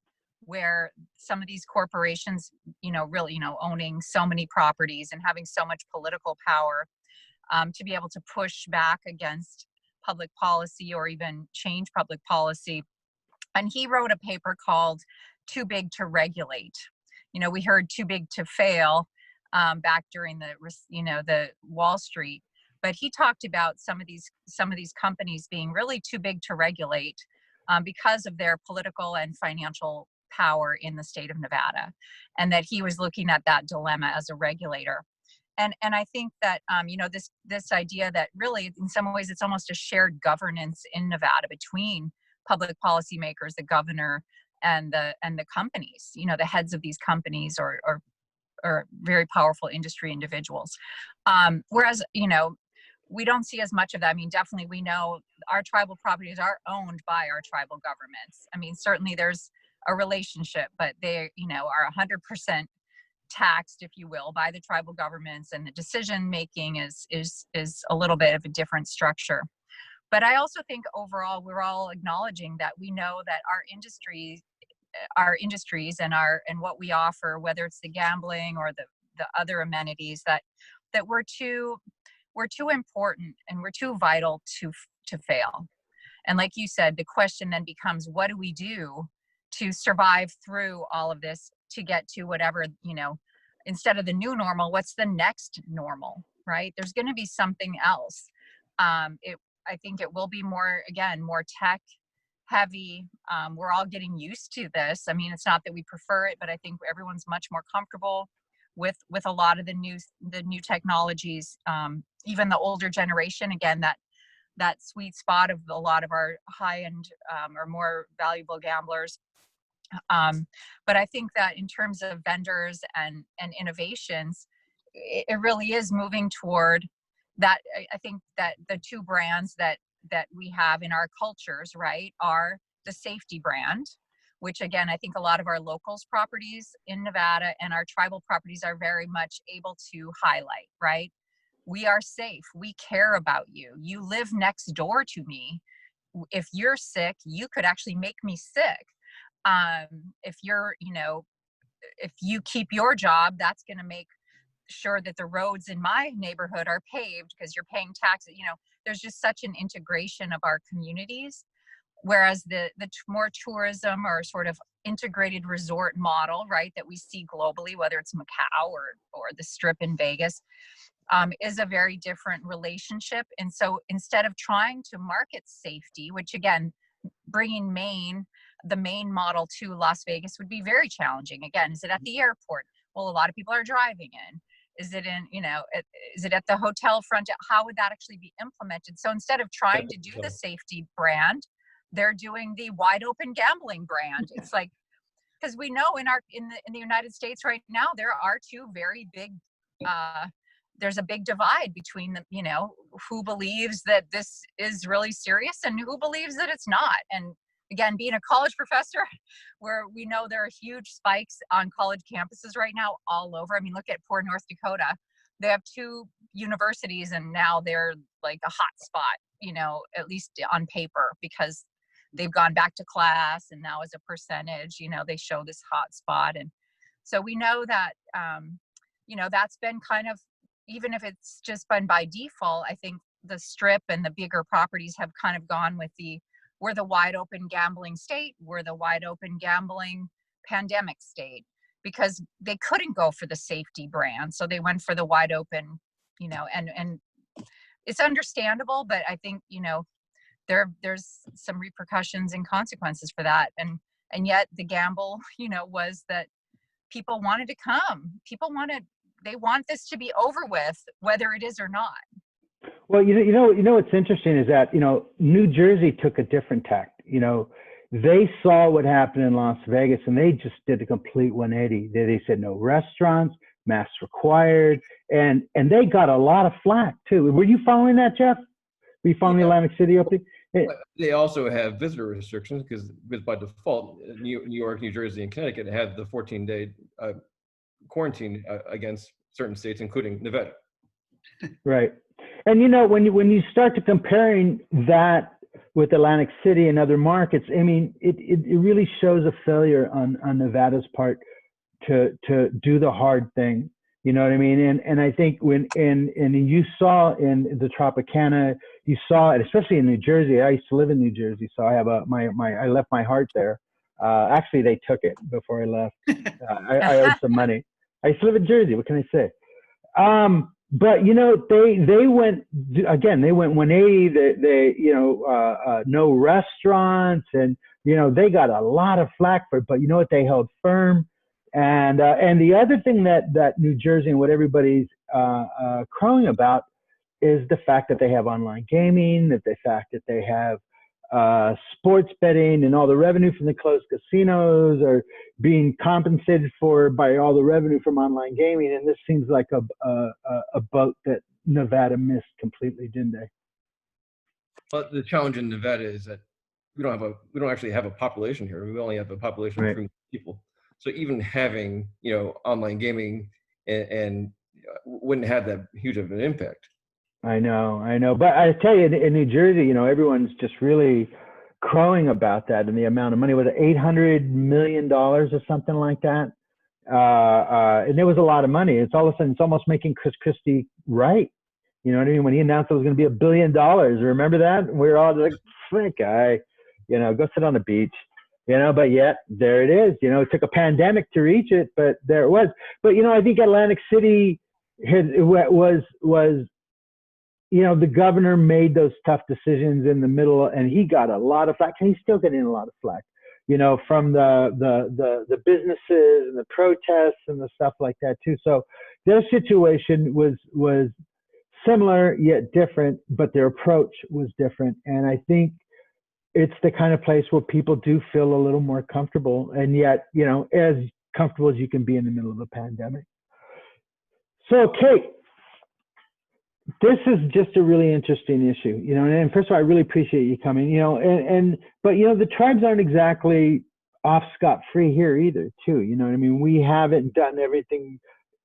where some of these corporations, really, owning so many properties and having so much political power, to be able to push back against public policy or even change public policy. And he wrote a paper called Too Big to Regulate. We heard too big to fail back during the Wall Street, but he talked about some of these companies being really too big to regulate because of their political and financial power in the state of Nevada, and that he was looking at that dilemma as a regulator. And I think that this idea that really in some ways it's almost a shared governance in Nevada between public policymakers, the governor, and the companies, the heads of these companies or very powerful industry individuals. Whereas we don't see as much of that. I mean, definitely we know our tribal properties are owned by our tribal governments. I mean, certainly there's a relationship, but they are 100% taxed, if you will, by the tribal governments, and the decision making is a little bit of a different structure. But I also think overall we're all acknowledging that we know that our industries and what we offer, whether it's the gambling or the other amenities, that we're too important and we're too vital to fail. And like you said, the question then becomes, what do we do to survive through all of this to get to whatever, instead of the new normal, what's the next normal, right? There's going to be something else. I think it will be more tech heavy. We're all getting used to this. I mean, it's not that we prefer it, but I think everyone's much more comfortable with a lot of the new technologies. Even the older generation, again, that sweet spot of a lot of our high-end or more valuable gamblers. But I think that in terms of vendors and innovations, it really is moving toward that. I think that the two brands that we have in our cultures, right, are the safety brand, which again, I think a lot of our locals properties in Nevada and our tribal properties are very much able to highlight, right? We are safe. We care about you. You live next door to me. If you're sick, you could actually make me sick. If if you keep your job, that's going to make sure that the roads in my neighborhood are paved because you're paying taxes. There's just such an integration of our communities. Whereas the more tourism or sort of integrated resort model, right, that we see globally, whether it's Macau or the Strip in Vegas, is a very different relationship. And so instead of trying to market safety, which again, bringing the Maine model to Las Vegas would be very challenging. Again, is it at the airport? Well, a lot of people are driving in. Is it is it at the hotel front? How would that actually be implemented? So instead of trying to do the safety brand, they're doing the wide open gambling brand. It's like, because we know in the United States right now, there are two very big, there's a big divide between who believes that this is really serious and who believes that it's not. And again, being a college professor, where we know there are huge spikes on college campuses right now all over. I mean, look at poor North Dakota. They have 2 universities and now they're like a hot spot, you know, at least on paper, because they've gone back to class, and now as a percentage, you know, they show this hot spot. And so we know that, you know, that's been kind of, even if it's just been by default, I think the strip and the bigger properties have kind of gone with we're the wide open gambling state, we're the wide open gambling pandemic state, because they couldn't go for the safety brand. So they went for the wide open, you know, and it's understandable, but I think, you know, there's some repercussions and consequences for that. And yet the gamble, you know, was that people wanted to come. They want this to be over with, whether it is or not. Well, you know what's interesting is that, you know, New Jersey took a different tact. You know, they saw what happened in Las Vegas and they just did a complete 180. They said no restaurants, masks required, and they got a lot of flack too. Were you following that, Jeff? Were you following the Atlantic City opening? They also have visitor restrictions because by default, New York, New Jersey, and Connecticut have the 14-day quarantine against certain states, including Nevada. Right. And, you know, when you start to comparing that with Atlantic City and other markets, I mean, it really shows a failure on Nevada's part to do the hard thing. You know what I mean? And I think and you saw in the Tropicana, you saw it, especially in New Jersey. I used to live in New Jersey, so I have I left my heart there. Actually, they took it before I left. I owed some money. I used to live in Jersey. What can I say? But you know, they went again. They went 180. They you know, no restaurants, and you know, they got a lot of flack for it. But you know what? They held firm. And the other thing that New Jersey and what everybody's crowing about is the fact that they have online gaming, the fact that they have sports betting, and all the revenue from the closed casinos are being compensated for by all the revenue from online gaming. And this seems like a boat that Nevada missed completely, didn't they? But the challenge in Nevada is that we don't actually have a population here. We only have a population of 3 million people. So even having, you know, online gaming and wouldn't have that huge of an impact. I know. But I tell you, in New Jersey, you know, everyone's just really crowing about that and the amount of money. Was it $800 million or something like that? And there was a lot of money. It's all of a sudden, it's almost making Chris Christie right. You know what I mean? When he announced it was going to be $1 billion, remember that? We were all like, frick, go sit on the beach. You know, but yet there it is. You know, it took a pandemic to reach it, but there it was. But you know, I think Atlantic City was you know, the governor made those tough decisions in the middle, and he got a lot of flack, and he's still getting a lot of flack. You know, from the businesses and the protests and the stuff like that too. So their situation was similar yet different, but their approach was different, and I think it's the kind of place where people do feel a little more comfortable, and yet, you know, as comfortable as you can be in the middle of a pandemic. So, Kate, this is just a really interesting issue, you know, and first of all, I really appreciate you coming, you know, but, you know, the tribes aren't exactly off scot-free here either, too, you know what I mean? We haven't done everything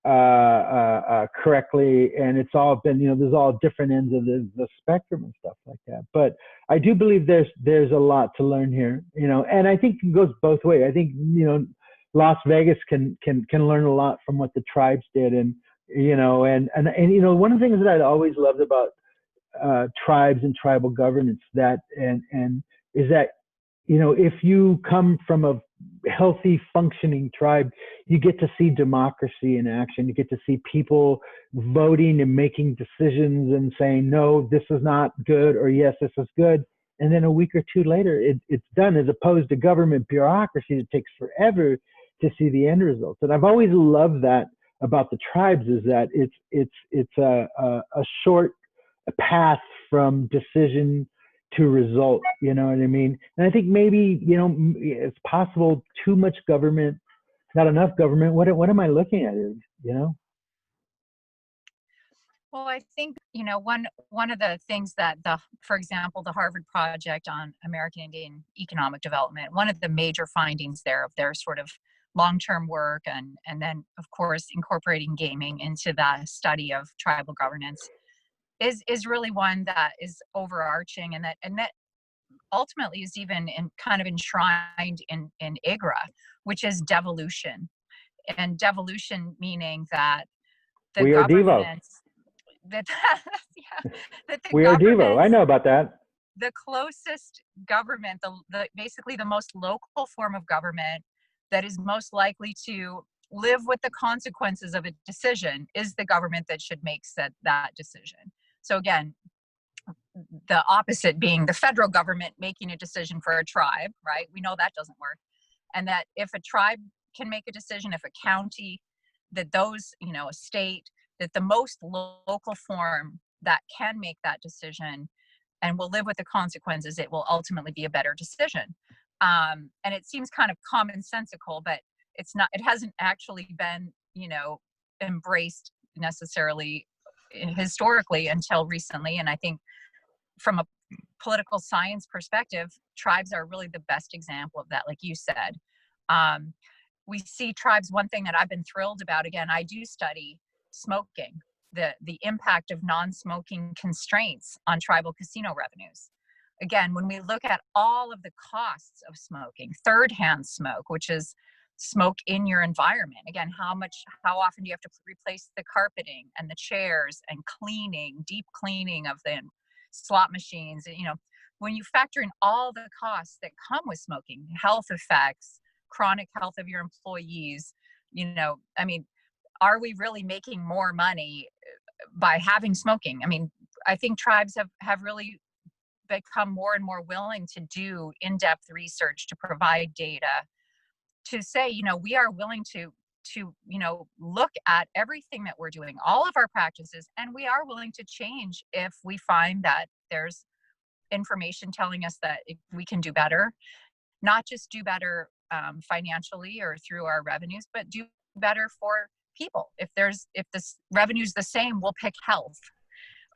correctly, and it's all been, you know, there's all different ends of the spectrum and stuff like that. But I do believe there's a lot to learn here, you know, and I think it goes both ways. I think, you know, Las Vegas can learn a lot from what the tribes did, and you know, and you know, one of the things that I always loved about tribes and tribal governance and is that, you know, if you come from a healthy functioning tribe, you get to see democracy in action. You get to see people voting and making decisions and saying, no, this is not good, or yes, this is good. And then a week or two later, it's done, as opposed to government bureaucracy that takes forever to see the end results. And I've always loved that about the tribes, is that it's a short path from decision to result, you know what I mean? And I think maybe, you know, it's possible too much government, not enough government. What am I looking at, you know? Well, I think, one of the things that for example, the Harvard Project on American Indian Economic Development, one of the major findings there of their sort of long-term work, and then of course incorporating gaming into the study of tribal governance, is really one that is overarching, and that ultimately is even kind of enshrined in IGRA, which is devolution. And devolution meaning that the We are Devo. governance that yeah, that the We are Devo. I governments, know about that. the closest government, basically the most local form of government that is most likely to live with the consequences of a decision is the government that should make that decision. So again, the opposite being the federal government making a decision for a tribe, right? We know that doesn't work. And that if a tribe can make a decision, if a county, that those, a state, that the most local form that can make that decision and will live with the consequences, it will ultimately be a better decision. And it seems kind of commonsensical, but it's not, it hasn't actually been, embraced necessarily historically until recently. And I think from a political science perspective, tribes are really the best example of that, like you said. We see tribes, one thing that I've been thrilled about, again, I do study smoking, the impact of non-smoking constraints on tribal casino revenues. Again, when we look at all of the costs of smoking, third-hand smoke, which is smoke in your environment. Again, how often do you have to replace the carpeting and the chairs and cleaning, deep cleaning of the slot machines? When you factor in all the costs that come with smoking, health effects, chronic health of your employees, are we really making more money by having smoking? I think tribes have really become more and more willing to do in-depth research, to provide data, to say, we are willing to look at everything that we're doing, all of our practices, and we are willing to change if we find that there's information telling us that we can do better, not just do better financially or through our revenues, but do better for people. If this revenue is the same, we'll pick health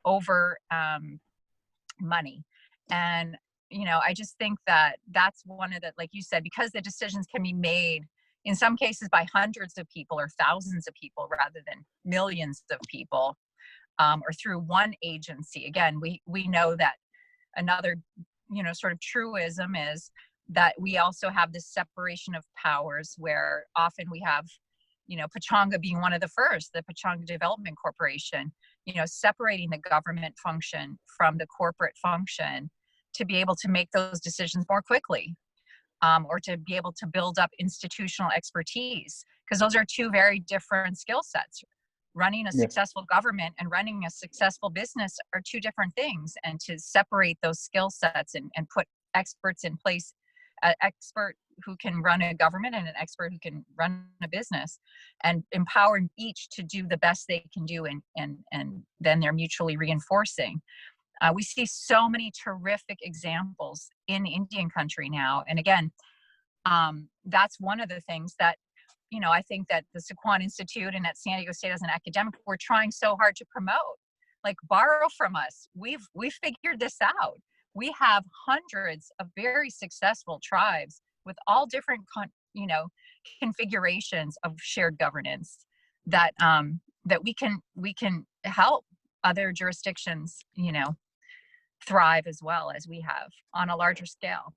over money. And I just think that that's one of the, like you said, because the decisions can be made in some cases by hundreds of people or thousands of people rather than millions of people, or through one agency. Again, we know that another sort of truism is that we also have this separation of powers, where often we have Pechanga being one of the first, the Pechanga Development Corporation, separating the government function from the corporate function to be able to make those decisions more quickly, or to be able to build up institutional expertise, because those are two very different skill sets. Running a successful government and running a successful business are two different things, and to separate those skill sets and put experts in place, an expert who can run a government and an expert who can run a business, and empowering each to do the best they can do, and then they're mutually reinforcing. We see so many terrific examples in Indian country now. And again, that's one of the things that, I think that the Sycuan Institute and at San Diego State as an academic, we're trying so hard to promote, like, borrow from us. We've figured this out. We have hundreds of very successful tribes with all different, configurations of shared governance that we can help other jurisdictions, thrive as well as we have on a larger scale.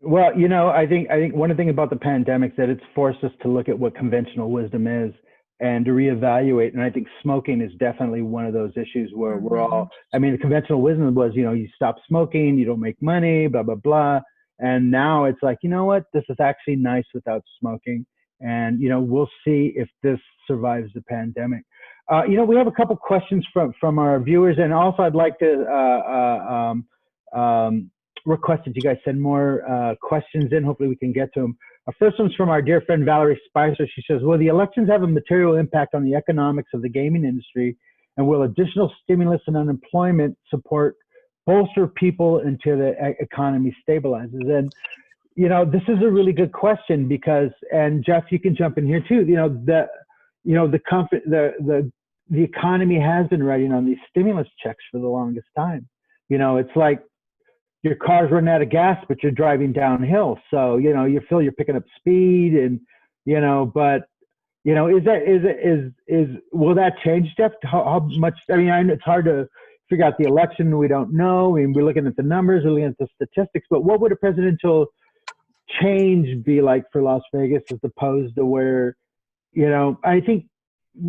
Well, I think one thing about the pandemic is that it's forced us to look at what conventional wisdom is and to reevaluate. And I think smoking is definitely one of those issues where we're all, the conventional wisdom was, you stop smoking, you don't make money, blah, blah, blah. And now it's like, what? This is actually nice without smoking. And, we'll see if this survives the pandemic. We have a couple questions from our viewers. And also I'd like to request that you guys send more questions in. Hopefully we can get to them. Our first one's from our dear friend Valerie Spicer. She says, will the elections have a material impact on the economics of the gaming industry? And will additional stimulus and unemployment support bolster people until the economy stabilizes? And, this is a really good question because, and Jeff, you can jump in here too, the the economy has been riding on these stimulus checks for the longest time. You know, it's like your car's running out of gas, but you're driving downhill. So, you know, you feel you're picking up speed and, you know, but, you know, will that change, Jeff? How much, I mean, I know it's hard to figure out the election. We don't know. I mean, we're looking at the numbers, we're looking at the statistics, but what would a presidential change be like for Las Vegas as opposed to where, you know, I think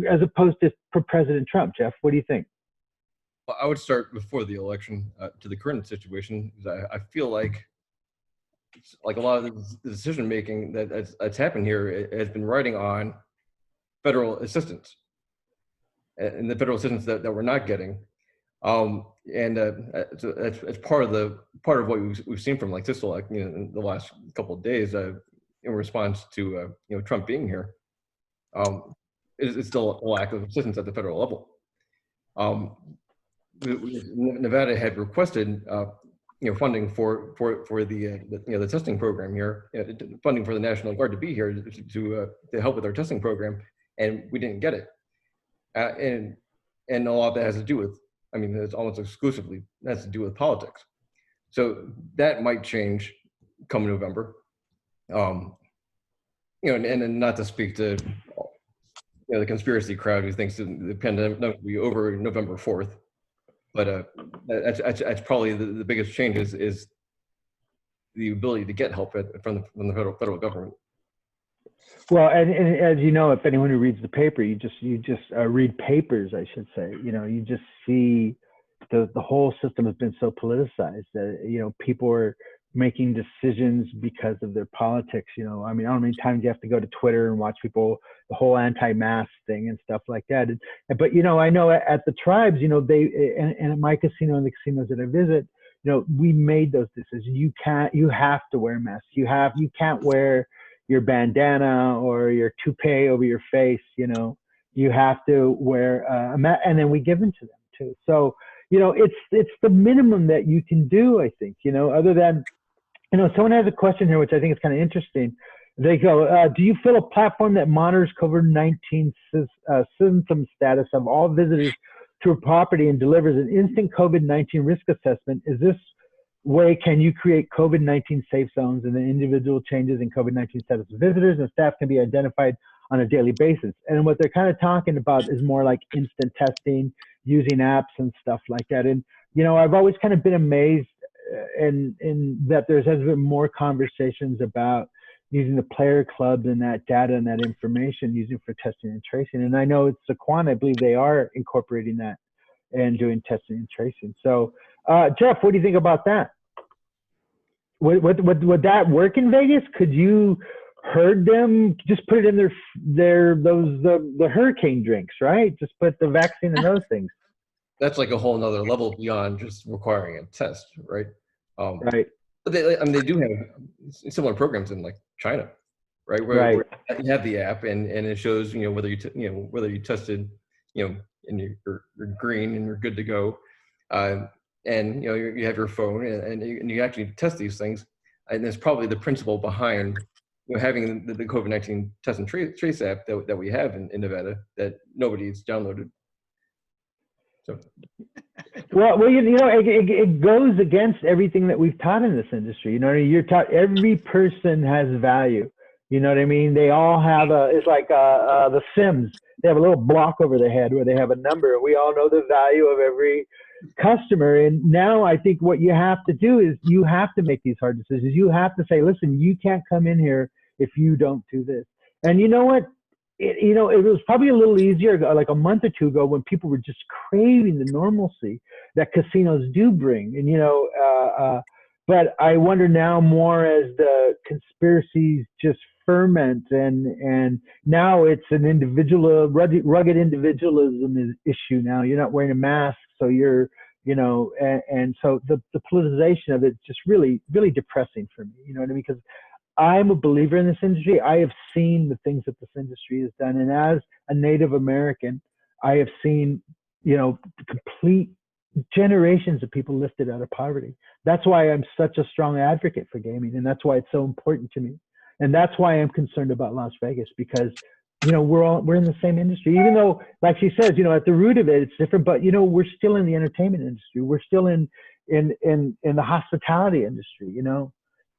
as opposed to for President Trump, Jeff, what do you think? Well, I would start before the election to the current situation. I feel like a lot of the decision making that's happened here has been riding on federal assistance and the federal assistance that we're not getting. So that's part of what we've seen from like this election, you know, in the last couple of days in response to you know, Trump being here. It's still a lack of assistance at the federal level. Nevada had requested you know, funding for the you know, the testing program here, you know, funding for the National Guard to be here to help with our testing program, and we didn't get it. And a lot of that has to do with, I mean, it's almost exclusively has to do with politics. So that might change come November. You know, and not to speak to, you know, the conspiracy crowd who thinks the pandemic will be over November 4th. But that's probably the biggest change is the ability to get help from the federal government. Well, and as you know, if anyone who reads the paper, you just read papers, I should say. You know, you just see the whole system has been so politicized that, you know, people are making decisions because of their politics. You know, I mean, I don't know how many times you have to go to Twitter and watch people, the whole anti-mask thing and stuff like that. But, you know, I know at the tribes, you know, and at my casino and the casinos that I visit, you know, we made those decisions. You have to wear masks. You can't wear your bandana or your toupee over your face. You know, you have to wear a mask, and then we give them to them too. So, you know, it's the minimum that you can do, I think, you know, other than, you know, someone has a question here, which I think is kind of interesting. They go, do you feel a platform that monitors COVID-19 symptom status of all visitors to a property and delivers an instant COVID-19 risk assessment? Is this way, can you create COVID-19 safe zones and the individual changes in COVID-19 status of visitors and staff can be identified on a daily basis? And what they're kind of talking about is more like instant testing, using apps and stuff like that. And, you know, I've always kind of been amazed in that has been more conversations about using the player clubs and that data and that information using for testing and tracing. And I know it's Sycuan, I believe they are incorporating that and doing testing and tracing. So, Jeff, what do you think about that? Would that work in Vegas? Could you herd them? Just put it in the hurricane drinks, right? Just put the vaccine in those things. That's like a whole nother level beyond just requiring a test, right? Right. But they do have similar programs in like China, right? Where you have the app and it shows, you know, whether you tested, you know, and you're green and you're good to go, and you know you have your phone and you actually test these things, and it's probably the principle behind, you know, having the COVID-19 test and trace app that we have in Nevada that nobody's downloaded. So. Well, you know, it goes against everything that we've taught in this industry. You know, you're taught every person has value. You know what I mean? They all have it's like the Sims. They have a little block over their head where they have a number. We all know the value of every customer. And now I think what you have to do is you have to make these hard decisions. You have to say, listen, you can't come in here if you don't do this. And you know what? You know, it was probably a little easier like a month or two ago when people were just craving the normalcy that casinos do bring. And, you know, but I wonder now more as the conspiracies just ferment and now it's an individual, rugged individualism issue now. You're not wearing a mask, so you're, you know, and so the politicization of it's just really, really depressing for me. You know what I mean? Because I'm a believer in this industry. I have seen the things that this industry has done. And as a Native American, I have seen, you know, complete generations of people lifted out of poverty. That's why I'm such a strong advocate for gaming. And that's why it's so important to me. And that's why I'm concerned about Las Vegas, because we're in the same industry, even though, like she says, at the root of it, it's different, but, we're still in the entertainment industry. We're still in the hospitality industry,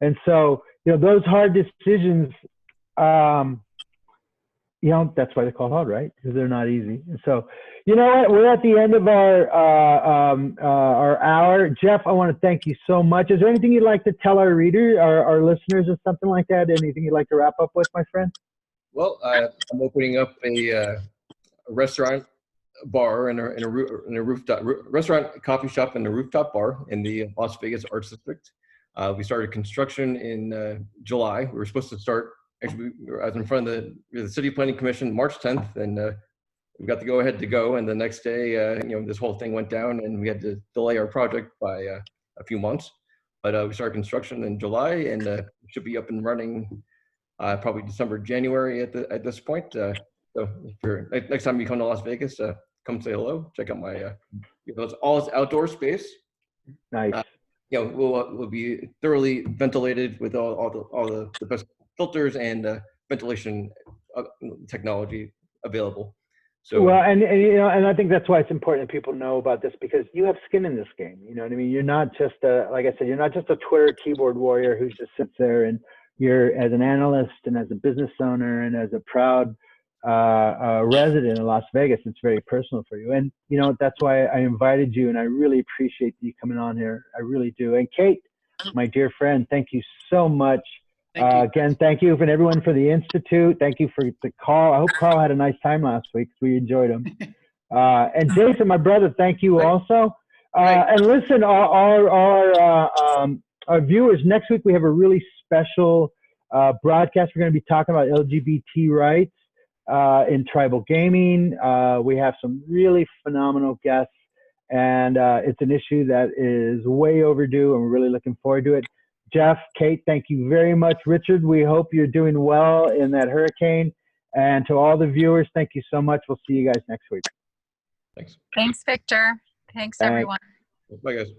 And so, those hard decisions, that's why they're called hard, right? Because they're not easy. And so, you know what? We're at the end of our hour. Jeff, I want to thank you so much. Is there anything you'd like to tell our readers, our listeners, or something like that? Anything you'd like to wrap up with, my friend? Well, I'm opening up a restaurant bar and a rooftop restaurant, coffee shop, and a rooftop bar in the Las Vegas Arts District. We started construction in July. We were supposed to start. Actually, I was in front of the City Planning Commission March 10th, and we got the go-ahead to go. And the next day, this whole thing went down, and we had to delay our project by a few months. But we started construction in July, and should be up and running probably December, January at this point. So if you're, next time you come to Las Vegas, come say hello. Check out my it's all outdoor space. Nice. We'll be thoroughly ventilated with all the best filters and ventilation technology available. So well, and I think that's why it's important that people know about this, because you have skin in this game. You know what I mean? You're not just like I said, you're not just a Twitter keyboard warrior who just sits there, and you're, as an analyst and as a business owner and as a proud resident of Las Vegas, it's very personal for you. And that's why I invited you, and I really appreciate you coming on here. I really do. And Kate, my dear friend, thank you so much. Again, thank you, and everyone for the Institute. Thank you for the call. I hope Carl had a nice time last week. We enjoyed him. And Jason, my brother, thank you also. And listen, our viewers, next week we have a really special broadcast. We're going to be talking about LGBT rights in tribal gaming. We have some really phenomenal guests, and it's an issue that is way overdue, and we're really looking forward to it. Jeff, Kate, thank you very much. Richard, we hope you're doing well in that hurricane. And to all the viewers, thank you so much. We'll see you guys next week. Thanks. Thanks, Victor. Thanks, everyone. Bye, guys.